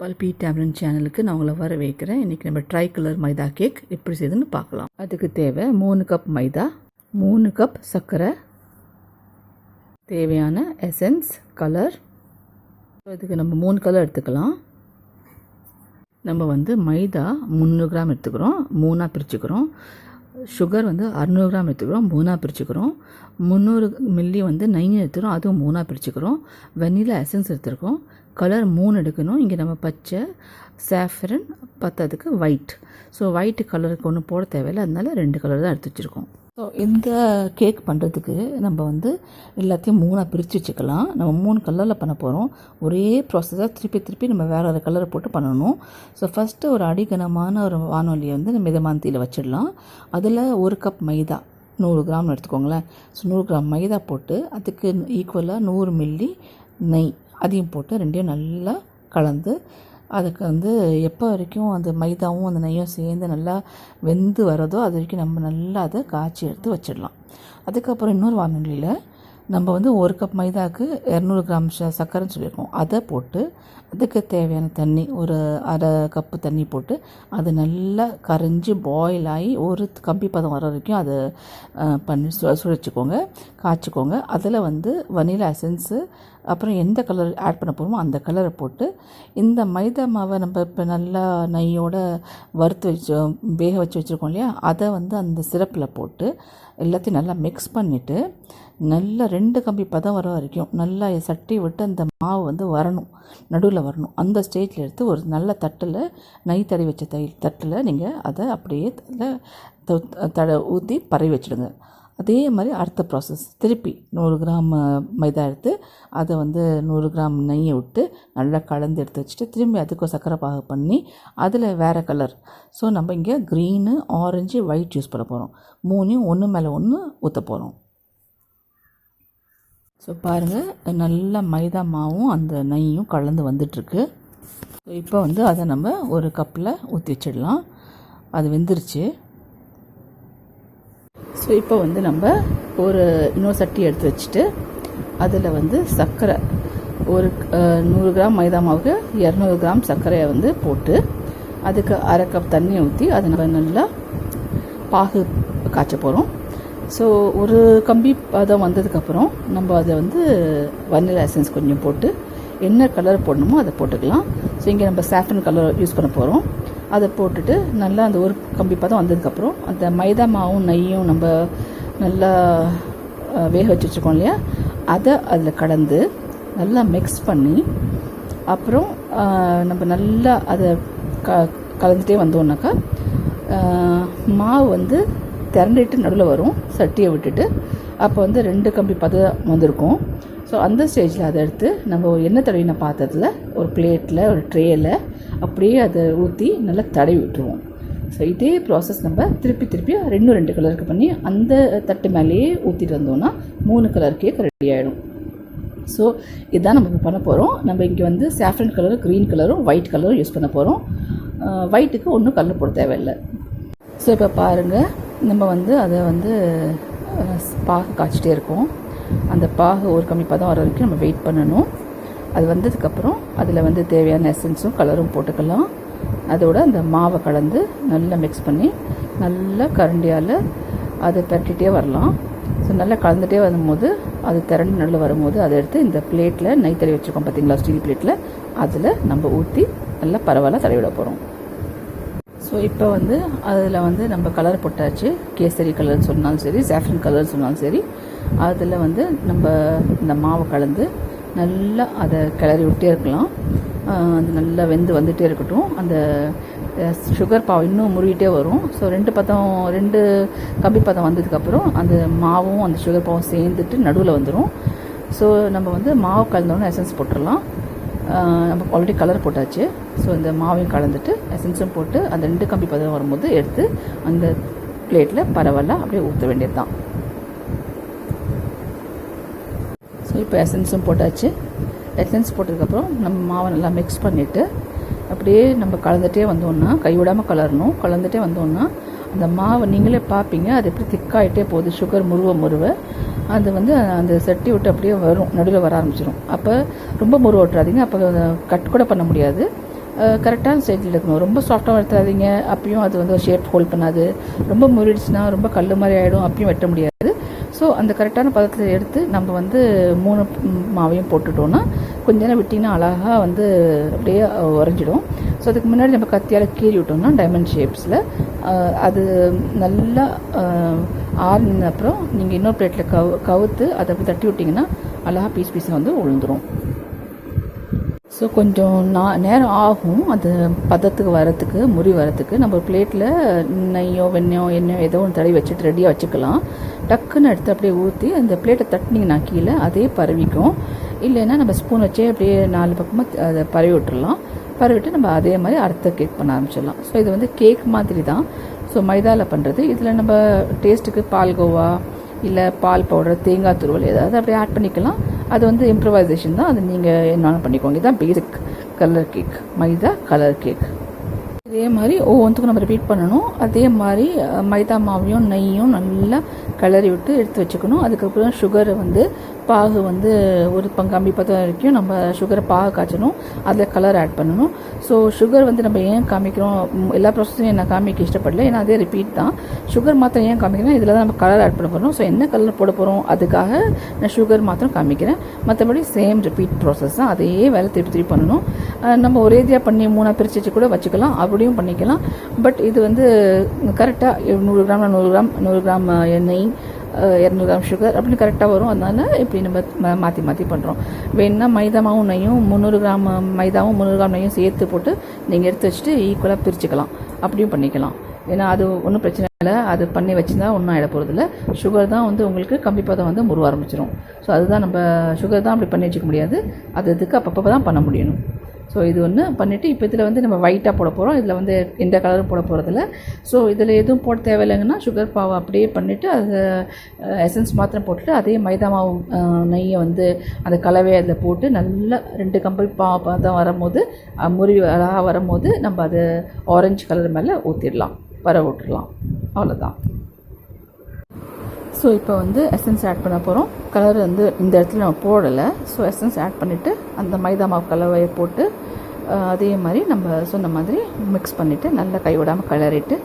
பல்பி tamarind சேனலுக்கு நான் உங்களை வர வைக்கிறேன். இன்றைக்கி நம்ம ட்ரைகலர் மைதா கேக் எப்படி செய்யுதுன்னு பார்க்கலாம். அதுக்கு தேவை 3 கப் மைதா, 3 கப் சர்க்கரை, தேவையான எசன்ஸ், கலர். இதுக்கு நம்ம 3 கலர் எடுத்துக்கலாம். நம்ம மைதா 300 கிராம் எடுத்துக்கிறோம், 3ஆக பிரிச்சுக்கிறோம். சுகர் 600 கிராம் எடுத்துக்கிறோம், 3ஆக பிரிச்சுக்கிறோம். 300 மில்லி நெய் எடுத்துக்கிறோம், அதுவும் 3ஆக பிரிச்சுக்கிறோம். வெனிலா எசன்ஸ் எடுத்துருக்கோம். கலர் 3 எடுக்கணும். இங்கே நம்ம பச்சை, சாஃப்ரன், பத்ததுக்கு ஒயிட். ஸோ ஒயிட்டு கலருக்கு ஒன்றும் போட தேவையில்லை, அதனால 2 கலர் தான் எடுத்து வச்சுருக்கோம். ஸோ இந்த கேக் பண்ணுறதுக்கு நம்ம எல்லாத்தையும் 3ஆக பிரித்து வச்சுக்கலாம். நம்ம 3 கலரில் பண்ண போகிறோம். ஒரே ப்ராசஸாக திருப்பி நம்ம வேறு கலரை போட்டு பண்ணணும். ஸோ ஃபஸ்ட்டு ஒரு அடிகனமான ஒரு வானொலியை நம்ம மிதமாந்தியில் வச்சிடலாம். அதில் 1 கப் மைதா 100 கிராம் எடுத்துக்கோங்களேன். ஸோ 100 கிராம் மைதா போட்டு அதுக்கு ஈக்குவலாக 100 மில்லி நெய் அதையும் போட்டு ரெண்டையும் நல்லா கலந்து அதுக்கு எப்போ வரைக்கும் அந்த மைதாவும் அந்த நெய்யும் சேர்ந்து நல்லா வெந்து வரதோ அது வரைக்கும் நம்ம நல்லா அதை காய்ச்சி எடுத்து வச்சிடலாம். அதுக்கப்புறம் இன்னொரு வானொலியில் நம்ம 1 கப் மைதாவுக்கு 200 கிராம் சர்க்கரைன்னு சொல்லியிருக்கோம். அதை போட்டு அதுக்கு தேவையான தண்ணி ஒரு அரை கப்பு தண்ணி போட்டு அது நல்லா கரைஞ்சி பாயில் ஆகி ஒரு கம்பி பதம் வர வரைக்கும் அதை பண்ணி சுழிச்சிக்கோங்க, காய்ச்சிக்கோங்க. அதில் வனிலா எசன்ஸு, அப்புறம் எந்த கலர் ஆட் பண்ண போகிறோமோ அந்த கலரை போட்டு இந்த மைதா மாவை நம்ம இப்போ நல்லா நெய்யோட வறுத்து வேக வச்சு வச்சுருக்கோம் இல்லையா, அதை அந்த சிரப்பில் போட்டு எல்லாத்தையும் நல்லா மிக்ஸ் பண்ணிவிட்டு நல்லா 2 கம்பி பதம் வர வரைக்கும் நல்லா சட்டி விட்டு அந்த மாவு வரணும், நடுவில் வரணும். அந்த ஸ்டேஜில் எடுத்து ஒரு நல்ல தட்டில் நெய் தடவி வச்ச தட்டில் நீங்கள் அதை அப்படியே ஊற்றி பரவி வச்சுடுங்க. அதே மாதிரி அடுத்த ப்ராசஸ் திருப்பி 100 கிராம் மைதா எடுத்து அதை 100 கிராம் நெய்யை விட்டு நல்லா கலந்து எடுத்து வச்சுட்டு திரும்பி அதுக்கு சர்க்கரை பாகு பண்ணி அதில் வேறு கலர். ஸோ நம்ம இங்கே க்ரீனு, ஆரஞ்சு, ஒயிட் யூஸ் பண்ண போகிறோம். 3யும் ஒன்று மேலே ஒன்று ஊற்ற போகிறோம். ஸோ பாருங்கள், நல்லா மைதா மாவும் அந்த நெய்யும் கலந்து வந்துட்டுருக்கு. ஸோ இப்போ அதை நம்ம ஒரு கப்பில் ஊற்றி வச்சிடலாம். அது வெந்துருச்சு. ஸோ இப்போ நம்ம ஒரு இன்னொரு சட்டி எடுத்து வச்சுட்டு அதில் சர்க்கரை ஒரு 100 கிராம் மைதா மாவுக்கு 200 கிராம் சர்க்கரையை போட்டு அதுக்கு அரை கப் தண்ணியை ஊற்றி அதை நம்ம நல்லா பாகு காய்ச்ச போகிறோம். ஸோ ஒரு கம்பி பதம் வந்ததுக்கப்புறம் நம்ம அதை வனிலா எசன்ஸ் கொஞ்சம் போட்டு என்ன கலர் போடணுமோ அதை போட்டுக்கலாம். ஸோ இங்கே நம்ம சாஃப்ரன் கலர் யூஸ் பண்ண போகிறோம். அதை போட்டுட்டு நல்லா அந்த ஒரு கம்பி பதம் வந்ததுக்கப்புறம் அந்த மைதா மாவும் நெய்யும் நம்ம நல்லா வேக வச்சு வச்சுருக்கோம் இல்லையா, அதை அதில் கலந்து நல்லா மிக்ஸ் பண்ணி அப்புறம் நம்ம நல்லா அதை கலந்துகிட்டே வந்தோம்னாக்கா மாவு திரண்டிட்டு நடுவில் வரும் சட்டியை விட்டுட்டு. அப்போ 2 கம்பி பதம் வந்திருக்கும். ஸோ அந்த ஸ்டேஜில் அதை எடுத்து நம்ம எண்ணெய் தடவின பாத்திரத்தில் ஒரு பிளேட்டில் ஒரு ட்ரேயில் அப்படியே அதை ஊற்றி நல்லா தடவி விட்டுருவோம். ஸோ இதே ப்ராசஸ் நம்ம திருப்பி 2 கலருக்கு பண்ணி அந்த தட்டு மேலேயே ஊற்றிட்டு வந்தோம்னா 3 கலர் கேக் ரெடி ஆகிடும். ஸோ இதுதான் நம்ம இப்போ பண்ண போகிறோம். நம்ம இங்கே சாஃப்ரன் கலரும் க்ரீன் கலரும் ஒயிட் கலரும் யூஸ் பண்ண போகிறோம். ஒயிட்டுக்கு ஒன்றும் கலர் போட தேவையில்லை. ஸோ இப்போ பாருங்கள், நம்ம அதை பாகு காய்ச்சிட்டே இருக்கோம். அந்த பாகு ஒரு கம்மி பதம் வர வரைக்கும் நம்ம வெயிட் பண்ணணும். அது வந்ததுக்கப்புறம் அதில் தேவையான எசன்ஸும் கலரும் போட்டுக்கலாம். அதோட அந்த மாவை கலந்து நல்லா மிக்ஸ் பண்ணி நல்லா கரண்டியால் அதை பரட்டிகிட்டே வரலாம். ஸோ நல்லா கலந்துகிட்டே வரும்போது அது திரண்டு நல்லா வரும்போது அதை எடுத்து இந்த பிளேட்டில் நெய் தடவி வச்சுருக்கோம் பார்த்தீங்களா, ஸ்டீல் பிளேட்டில், அதில் நம்ம ஊற்றி நல்லா பரவாயில்ல தடவிட போகிறோம். ஸோ இப்போ அதில் நம்ம கலர் போட்டாச்சு. கேசரி கலர்னு சொன்னாலும் சரி, சாஃப்ரன் கலர்னு சொன்னாலும் சரி, அதில் நம்ம இந்த மாவை கலந்து நல்லா அதை கிளறி விட்டே இருக்கலாம். அது நல்லா வெந்து வந்துகிட்டே இருக்கட்டும். அந்த சுகர் பாவு இன்னும் முருகிட்டே வரும். ஸோ 2 கம்பி பதம் வந்ததுக்கப்புறம் அந்த மாவும் அந்த சுகர் பாவும் சேர்ந்துட்டு நடுவில் வந்துடும். ஸோ நம்ம மாவு கலந்தோடனே எசன்ஸ் போட்டுடலாம். நம்ம ஆல்ரெடி கலர் போட்டாச்சு. ஸோ இந்த மாவையும் கலந்துட்டு எசன்ஸும் போட்டு அந்த 2 கம்பி பதம் வரும்போது எடுத்து அந்த பிளேட்டில் பரவாயில்ல அப்படியே ஊற்ற வேண்டியது தான். ஸோ இப்போ எசன்ஸும் போட்டாச்சு. எசன்ஸ் போட்டதுக்கப்புறம் நம்ம மாவை நல்லா மிக்ஸ் பண்ணிவிட்டு அப்படியே நம்ம கலந்துகிட்டே வந்தோம்னா, கைவிடாமல் கலந்துகிட்டே வந்தோம்னா அந்த மாவை நீங்களே பார்ப்பீங்க அது எப்படி திக்காகிட்டே போகுது. சுகர் முருவ அது அந்த சட்டி விட்டு அப்படியே வரும், நடுவில் வர ஆரம்பிச்சிடும். அப்போ ரொம்ப முருவ விட்டுறாதீங்க, அப்போ கட் கூட பண்ண முடியாது. கரெக்டான ஸ்டேஜில் இருக்கணும். ரொம்ப சாஃப்டாக வெட்டாதீங்க, அப்பயும் அது வந்து ஷேப் ஹோல்ட் பண்ணாது. ரொம்ப முறிடுச்சுன்னா ரொம்ப கல் மாதிரி ஆகிடும், அப்பயும் வெட்ட முடியாது. ஸோ அந்த கரெக்டான பதத்தில் எடுத்து நம்ம வந்து 3 மாவையும் போட்டுட்டோன்னா கொஞ்ச நேரம் விட்டிங்கன்னா அழகாக வந்து அப்படியே உறைஞ்சிடும். ஸோ அதுக்கு முன்னாடி நம்ம கத்தியால் கீறி விட்டோம்னா டைமண்ட் ஷேப்ஸில் அது நல்லா ஆறின அப்புறம் நீங்கள் இன்னொரு பிளேட்டில் கவுத்து அதை அப்படி தட்டி விட்டிங்கன்னா அழகாக பீஸாக வந்து உளுந்துடும். ஸோ கொஞ்சம் நேரம் ஆகும் அது பதத்துக்கு வரத்துக்கு, முறி வரத்துக்கு. நம்ம ஒரு பிளேட்டில் நெய்யோ வெண்ணெயோ எண்ணெயோ ஏதோ ஒன்று தடவி வச்சுட்டு ரெடியாக வச்சுக்கலாம். டக்குன்னு எடுத்து அப்படியே ஊற்றி அந்த பிளேட்டை தட்டினீங்கன்னா கீழே அதே பரவிக்கும். இல்லைன்னா நம்ம ஸ்பூன் வச்சே அப்படியே 4 பக்கமாக அதை பரவி விட்டுடலாம். பரவிட்டு நம்ம அதே மாதிரி அடுத்த கேக் பண்ண ஆரம்பிச்சிடலாம். ஸோ இது வந்து கேக் மாதிரி தான். ஸோ மைதாவில் பண்ணுறது. இதில் நம்ம டேஸ்ட்டுக்கு பால்கோவா இல்லை பால் பவுடர், தேங்காய் துருவல் ஏதாவது அப்படியே ஆட் பண்ணிக்கலாம். அது வந்து இம்ப்ரவைசேஷன் தான், அது நீங்கள் என்னென்னு பண்ணிக்கோங்க. இதுதான் பேசிக் கலர் கேக், மைதா கலர் கேக். இதே மாதிரி ஒவ்வொன்றுக்கும் நம்ம ரிப்பீட் பண்ணணும். அதே மாதிரி மைதா மாவையும் நெய்யும் நல்லா கிளறி விட்டு எடுத்து வச்சுக்கணும். அதுக்கப்புறம் சுகரை வந்து பாகு வந்து ஒரு கம்பி பதம் வரைக்கும் நம்ம சுகரை பாகு காய்ச்சணும். அதில் கலர் ஆட் பண்ணணும். ஸோ சுகர் வந்து நம்ம ஏன் காமிக்கிறோம், எல்லா ப்ராசஸையும் நான் காமிக்க இஷ்டப்படல, ஏன்னா அதே ரிப்பீட் தான். சுகர் மாத்திரம் ஏன் காமிக்கிறேன், இதில் தான் நம்ம கலர் ஆட் பண்ண போகிறோம். ஸோ என்ன கலர் போட போகிறோம் அதுக்காக நான் சுகர் மாத்திரம் காமிக்கிறேன். மற்றபடி சேம் ரிப்பீட் ப்ராசஸ் தான், அதே வேலை திருப்பி பண்ணணும். நம்ம ஒரேதியாக பண்ணி 3 பிரித்து வச்சு கூட வச்சுக்கலாம், அப்படியும் பண்ணிக்கலாம். பட் இது வந்து கரெக்டாக 100 கிராம் 100 கிராம் எண்ணெய் 200 கிராம் சுகர் அப்படின்னு கரெக்டாக வரும். அதனால் இப்படி நம்ம மாற்றி பண்ணுறோம். வேணுன்னா மைதா மாவும் நெய்யும் 300 கிராம் மைதாவும் 300 கிராம் நெய்யும் சேர்த்து போட்டு நீங்கள் எடுத்து வச்சுட்டு ஈக்குவலாக பிரிச்சுக்கலாம், அப்படியும் பண்ணிக்கலாம். ஏன்னா அது ஒன்றும் பிரச்சனை இல்லை, அது பண்ணி வச்சுருந்தா ஒன்றும் ஆகிட போகிறதில்ல. சுகர் தான் வந்து உங்களுக்கு கம்பி பதம் வந்து முருவ ஆரம்பிச்சிடும். ஸோ அதுதான் நம்ம சுகர் தான் அப்படி பண்ணி வச்சுக்க முடியாது, அது இதுக்கு அப்பப்போ தான் பண்ண முடியணும். ஸோ இது ஒன்று பண்ணிவிட்டு இப்போ இதில் வந்து நம்ம ஒயிட்டாக போட போகிறோம். இதில் வந்து எந்த கலரும் போட போகிறதில்ல. ஸோ இதில் எதுவும் போட தேவையில்லைங்கன்னா சுகர் பாவை அப்படியே பண்ணிவிட்டு அது எசன்ஸ் மாத்திரம் போட்டுட்டு அதே மைதா மாவு நெய்யை வந்து அந்த கலவையை அதில் போட்டு நல்லா 2 கம்பி பதம் வரும்போது முறிவு அழகாக வரும்போது நம்ம அது ஆரஞ்சு கலர் மேலே ஊற்றிடலாம், விட்டுடலாம். அவ்வளோதான். ஸோ இப்போ வந்து எசன்ஸ் ஆட் பண்ண போகிறோம். கலர் வந்து இந்த இடத்துல நம்ம போடலை. ஸோ எசன்ஸ் ஆட் பண்ணிவிட்டு அந்த மைதா மாவு கலவையை போட்டு அதே மாதிரி நம்ம சொன்ன மாதிரி மிக்ஸ் பண்ணிவிட்டு நல்லா கைவிடாமல் கிளறிட்டு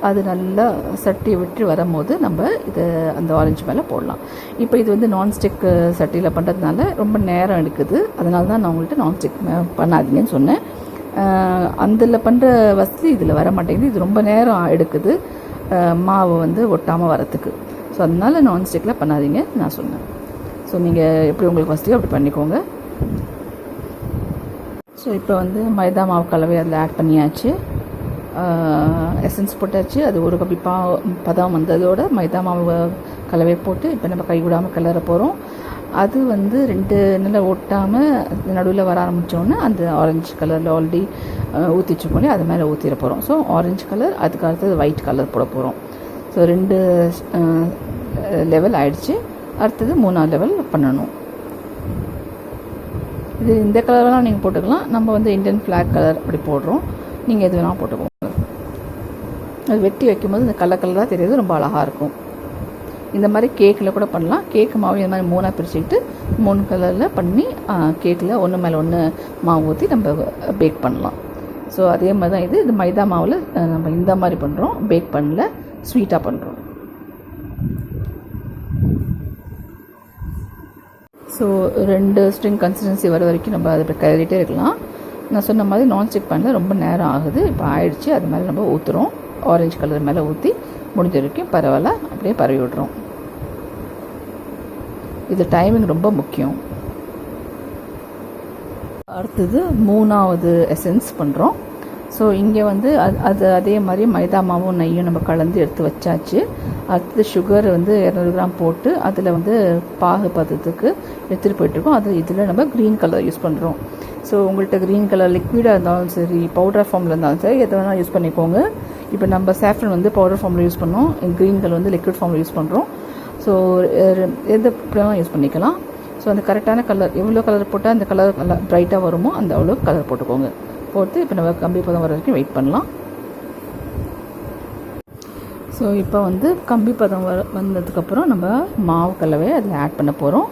அது நல்லா சட்டி விட்டு வரும்போது நம்ம இது அந்த ஆரஞ்சு மேலே போடலாம். இப்போ இது வந்து நான்ஸ்டிக் சட்டியில் பண்ணுறதுனால ரொம்ப நேரம் எடுக்குது. அதனால தான் நான் உங்கள்கிட்ட நான்ஸ்டிக் பண்ணாதீங்கன்னு சொன்னேன். அதில் பண்ணுற வசதி இதில் வர மாட்டேங்குது. இது ரொம்ப நேரம் எடுக்குது மாவு வந்து ஒட்டாமல் வரத்துக்கு. ஸோ அதனால் நான்ஸ்டிக்கில் பண்ணாதீங்க நான் சொன்னேன். ஸோ நீங்கள் எப்படி உங்களுக்கு வசதியோ அப்படி பண்ணிக்கோங்க. ஸோ இப்போ வந்து மைதா மாவு கலவை அதில் ஆட் பண்ணியாச்சு, எசன்ஸ் போட்டாச்சு. அது ஒரு கப்பி பதம் வந்ததோட மைதா மாவு கலவை போட்டு இப்போ நம்ம கை விடாமல் கிளற போகிறோம். அது வந்து 2 நிலை ஒட்டாமல் நடுவில் வர ஆரம்பித்தோன்னே அந்த ஆரஞ்சு கலரில் ஆல்ரெடி ஊற்றிச்சு போலே அது மேலே ஊற்றிட போகிறோம். ஸோ ஆரஞ்சு கலர், அதுக்கு அடுத்தது ஒயிட் கலர் போட போகிறோம். ஸோ 2 லெவல் ஆயிடுச்சு. அடுத்தது 3ஆவது லெவல் பண்ணணும். இது இந்த கலர்லாம் நீங்கள் போட்டுக்கலாம். நம்ம வந்து இந்தியன் ஃப்ளாக் கலர் அப்படி போடுறோம், நீங்கள் எது வேணால் போட்டுக்கோங்க. அது வெட்டி வைக்கும்போது இந்த கலராக தெரியுது, ரொம்ப அழகாக இருக்கும். இந்த மாதிரி கேக்கில் கூட பண்ணலாம். கேக்கு மாவு இந்த மாதிரி 3ஆக பிரிச்சுக்கிட்டு 3 கலரில் பண்ணி கேக்கில் ஒன்று மேலே ஒன்று மாவு ஊற்றி நம்ம பேக் பண்ணலாம். ஸோ அதே மாதிரி தான் இது மைதா மாவில் நம்ம இந்த மாதிரி பண்ணுறோம், பேக் பண்ணல, ஸ்வீட்டாக பண்ணுறோம். ஸோ 2 ஸ்ட்ரிங் கன்சிஸ்டன்சி வர வரைக்கும் நம்ம அதை கிளறிட்டே இருக்கலாம். நான் சொன்ன மாதிரி நான்ஸ்டிக் பண்ணல ரொம்ப நேரம் ஆகுது. இப்போ ஆயிடுச்சு. அது மேலே நம்ம ஊற்றுறோம், ஆரஞ்சு கலர் மேலே ஊற்றி முடிஞ்ச வரைக்கும் பரவாயில்ல அப்படியே பரவி விடுறோம். இது டைமிங் ரொம்ப முக்கியம். அடுத்தது 3ஆவது எசன்ஸ் பண்ணுறோம். ஸோ இங்கே வந்து அதே மாதிரி மைதா மாவும் நெய்யும் நம்ம கலந்து எடுத்து வச்சாச்சு. அடுத்தது சுகர் வந்து 200 கிராம் போட்டு அதில் வந்து பாகு பதத்துக்கு எடுத்துகிட்டு போயிட்டுருக்கோம். அது இதில் நம்ம க்ரீன் கலர் யூஸ் பண்ணுறோம். ஸோ உங்கள்கிட்ட க்ரீன் கலர் லிக்விடாக இருந்தாலும் சரி, பவுடர் ஃபார்மில் இருந்தாலும் சரி, எதை வேணால் யூஸ் பண்ணிக்கோங்க. இப்போ நம்ம சாஃப்ரன் வந்து பவுடர் ஃபார்மில் யூஸ் பண்ணோம், க்ரீன் கலர் வந்து லிக்விட் ஃபார்மில் யூஸ் பண்ணுறோம். ஸோ எது இப்படிலாம் யூஸ் பண்ணிக்கலாம். ஸோ அந்த கரெக்டான கலர் எவ்வளோ கலர் போட்டால் அந்த கலர் நல்லா ப்ரைட்டாக வருமோ அந்த அவ்வளோ கலர் போட்டுக்கோங்க. போட்டு இப்போ நம்ம கம்பி பதம் வர வரைக்கும் வெயிட் பண்ணலாம். ஸோ இப்போ வந்து கம்பி பதம் வந்ததுக்கப்புறம் நம்ம மாவு கலவையை அதில் ஆட் பண்ண போகிறோம்.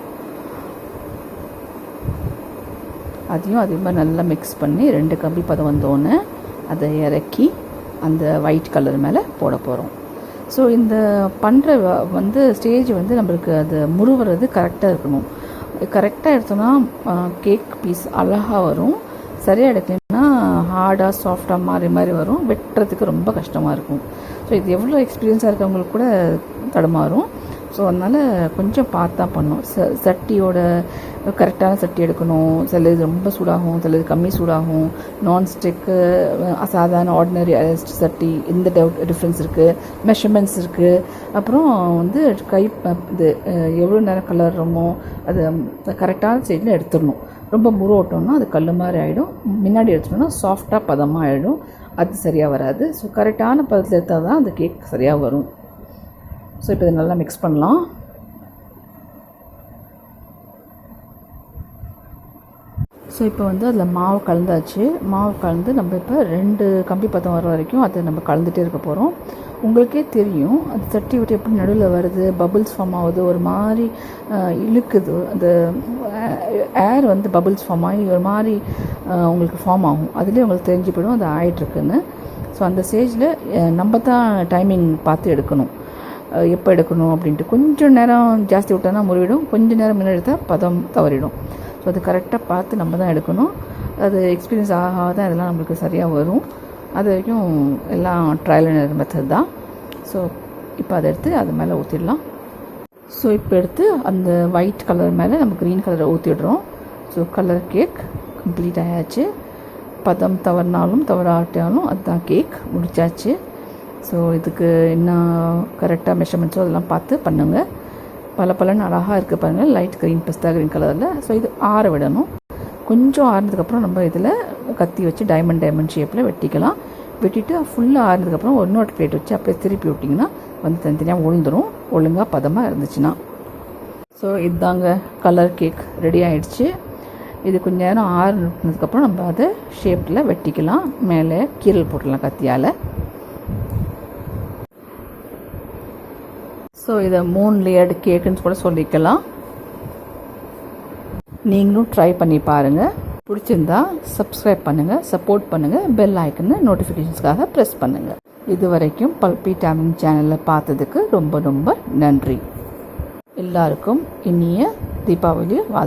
அதையும் அதே மாதிரி நல்லா மிக்ஸ் பண்ணி 2 கம்பி பதம் வந்தோடனே அதை இறக்கி அந்த ஒயிட் கலர் மேலே போட போகிறோம். ஸோ இந்த பண்ணுற ஸ்டேஜ் நம்மளுக்கு அது முறுவுறது கரெக்டாக இருக்கணும். கரெக்டாக எடுத்தோன்னா கேக் பீஸ் அழகாக வரும். சரியாக எடுக்கலைன்னா ஹார்டாக சாஃப்டாக மாறி வரும். வெட்டுறதுக்கு ரொம்ப கஷ்டமாக இருக்கும். ஸோ இது எவ்வளோ எக்ஸ்பீரியன்ஸாக இருக்கவங்களுக்கு கூட தடுமாறும். ஸோ அதனால் கொஞ்சம் பார்த்து தான் பண்ணணும். சட்டியோட கரெக்டான சட்டி எடுக்கணும். சில இது ரொம்ப சூடாகும், சில இது கம்மி சூடாகும். நான்ஸ்டிக்கு, சாதாரண ஆர்டினரி சட்டி, இந்த டிஃப்ரென்ஸ் இருக்குது. மெஷர்மெண்ட்ஸ் இருக்குது. அப்புறம் கை இது எவ்வளோ நேரம் கலர்றோமோ அது கரெக்டான சைடில் எடுத்துடணும். ரொம்ப முறுவட்டோம்னா அது கல் மாதிரி ஆகிடும். முன்னாடி எடுத்துட்டோம்னா சாஃப்டாக பதமாக ஆகிடும். அது சரியாக வராது. ஸோ கரெக்டான பதத்தில் எடுத்தால் தான் அந்த கேக் சரியாக வரும். ஸோ இப்போ இதை நல்லா மிக்ஸ் பண்ணலாம். ஸோ இப்போ அதில் மாவு கலந்தாச்சு. மாவு கலந்து நம்ம இப்போ 2 கம்பி பதம் வர வரைக்கும் அதை நம்ம கலந்துகிட்டே இருக்க போகிறோம். உங்களுக்கே தெரியும் அது சட்டி விட்டு எப்படி நடுவில் வருது, பபுள்ஸ் ஃபார்ம் ஆகுது, ஒரு மாதிரி இழுக்குது. அந்த ஏர் பபுள்ஸ் ஃபார்ம் ஆகி ஒரு மாதிரி உங்களுக்கு ஃபார்ம் ஆகும். அதுலேயே உங்களுக்கு தெரிஞ்சு போய்டும் அது ஆகிட்டுருக்குன்னு. ஸோ அந்த ஸ்டேஜில் நம்ம தான் டைமிங் பார்த்து எடுக்கணும், எப்போ எடுக்கணும் அப்படின்ட்டு. கொஞ்சம் நேரம் ஜாஸ்தி விட்டோன்னா முறிவிடும், கொஞ்சம் நேரம் முன்னாடி எடுத்தால் பதம் தவறிடும். ஸோ அது கரெக்டாக பார்த்து நம்ம தான் எடுக்கணும். அது எக்ஸ்பீரியன்ஸ் ஆக தான் இதெல்லாம் நம்மளுக்கு சரியாக வரும். அது வரைக்கும் எல்லாம் ட்ரையல் அண்ட் எரர் மெத்தட் தான். ஸோ இப்போ அதை எடுத்து அது மேலே ஊற்றிடலாம். ஸோ இப்போ எடுத்து அந்த ஒயிட் கலர் மேலே நம்ம க்ரீன் கலரை ஊற்றிடுறோம். ஸோ கலர் கேக் கம்ப்ளீட் ஆயாச்சு. பதம் தவறினாலும் தவறாட்டாலும் அதுதான் கேக் முடிச்சாச்சு. ஸோ இதுக்கு என்ன கரெக்டாக மெஷர்மெண்ட்ஸோ அதெல்லாம் பார்த்து பண்ணுங்கள். பலன்னு அழகாக இருக்குது பாருங்கள், லைட் க்ரீன் பிஸ்தா க்ரீன் கலரில். ஸோ இது ஆற விடணும். கொஞ்சம் ஆறுனதுக்கப்புறம் நம்ம இதில் கத்தி வச்சு டைமண்ட் ஷேப்பில் வெட்டிக்கலாம். வெட்டிட்டு ஃபுல்லாக ஆறுனதுக்கப்புறம் இன்னொரு பிளேட் வச்சு அப்படியே திருப்பி விட்டிங்கன்னா தனித்தனியாக உழுந்துடும், ஒழுங்காக பதமாக இருந்துச்சுன்னா. ஸோ இதுதாங்க கலர் கேக் ரெடி ஆகிடுச்சு. இது கொஞ்சம் நேரம் ஆறுனதுக்கப்புறம் நம்ம அதை ஷேப்பில் வெட்டிக்கலாம். மேலே கீரல் போட்டுடலாம் கத்தியால். ஸோ இதை 3 லேயர்டு கேக்குன்னு கூட சொல்லிக்கலாம். நீங்களும் ட்ரை பண்ணி பாருங்கள். பிடிச்சிருந்தா சப்ஸ்கிரைப் பண்ணுங்கள், சப்போர்ட் பண்ணுங்கள், பெல் ஐக்கனை நோட்டிஃபிகேஷன்ஸ்க்காக ப்ரெஸ் பண்ணுங்கள். இது வரைக்கும் பல்பி டேமரிண்ட் சேனலில் பார்த்ததுக்கு ரொம்ப நன்றி. எல்லாருக்கும் இனிய தீபாவளி வாழ்த்து.